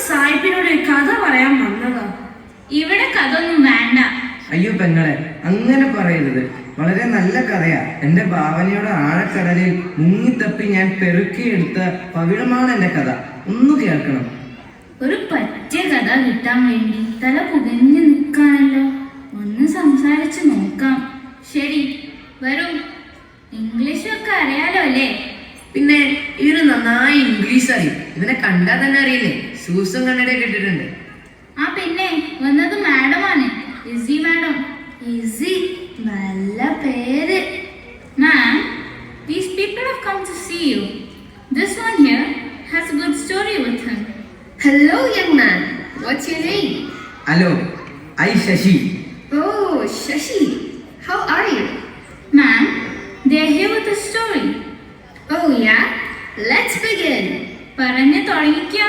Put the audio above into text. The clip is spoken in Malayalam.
സാഹിബിനോട് ഒരു കഥ പറയാൻ വന്നതാ. ഇവിടെ കഥ ഒന്നും വേണ്ട. അയ്യോ പെങ്ങളെ, അങ്ങനെ പറയരുത്. വളരെ നല്ല കഥയാ. എന്റെ ഭാവനയുടെ ആഴക്കടലിൽ മുങ്ങിത്തപ്പി ഞാൻ പെറുക്കിയെടുത്ത പവിഴമാണ് എന്റെ കഥ. ഒന്ന് കേൾക്കണം. ഒരു പറ്റിയ കഥ കിട്ടാൻ വേണ്ടി തല പുകഞ്ഞു നിൽക്കാണല്ലോ. ഒന്ന് സംസാരിച്ച് നോക്കാം. ശരി, വരൂ. ഇംഗ്ലീഷൊക്കെ അറിയാലോ അല്ലേ? പിന്നെ ഇവന് നന്നായി ഇംഗ്ലീഷ് അറിയും. ഇവനെ കണ്ടാൽ തന്നെ അറിയില്ലേ, ഷൂസും കണ്ണടയൊക്കെ ഇട്ടിട്ടുണ്ട്. ആ പിന്നെ വന്നത് മാഡമാണ്, ഇസി മാഡം. ഈസി, നല്ല പേര്. മാം, these people have come to see you. This one here has a good story with him. Hello, young man. What's your name? Hello, I Shashi. Oh, Shashi. How are you? Ma'am, they are here with a story. Oh, yeah? Let's begin. പറഞ്ഞു തുടങ്ങിക്കോ.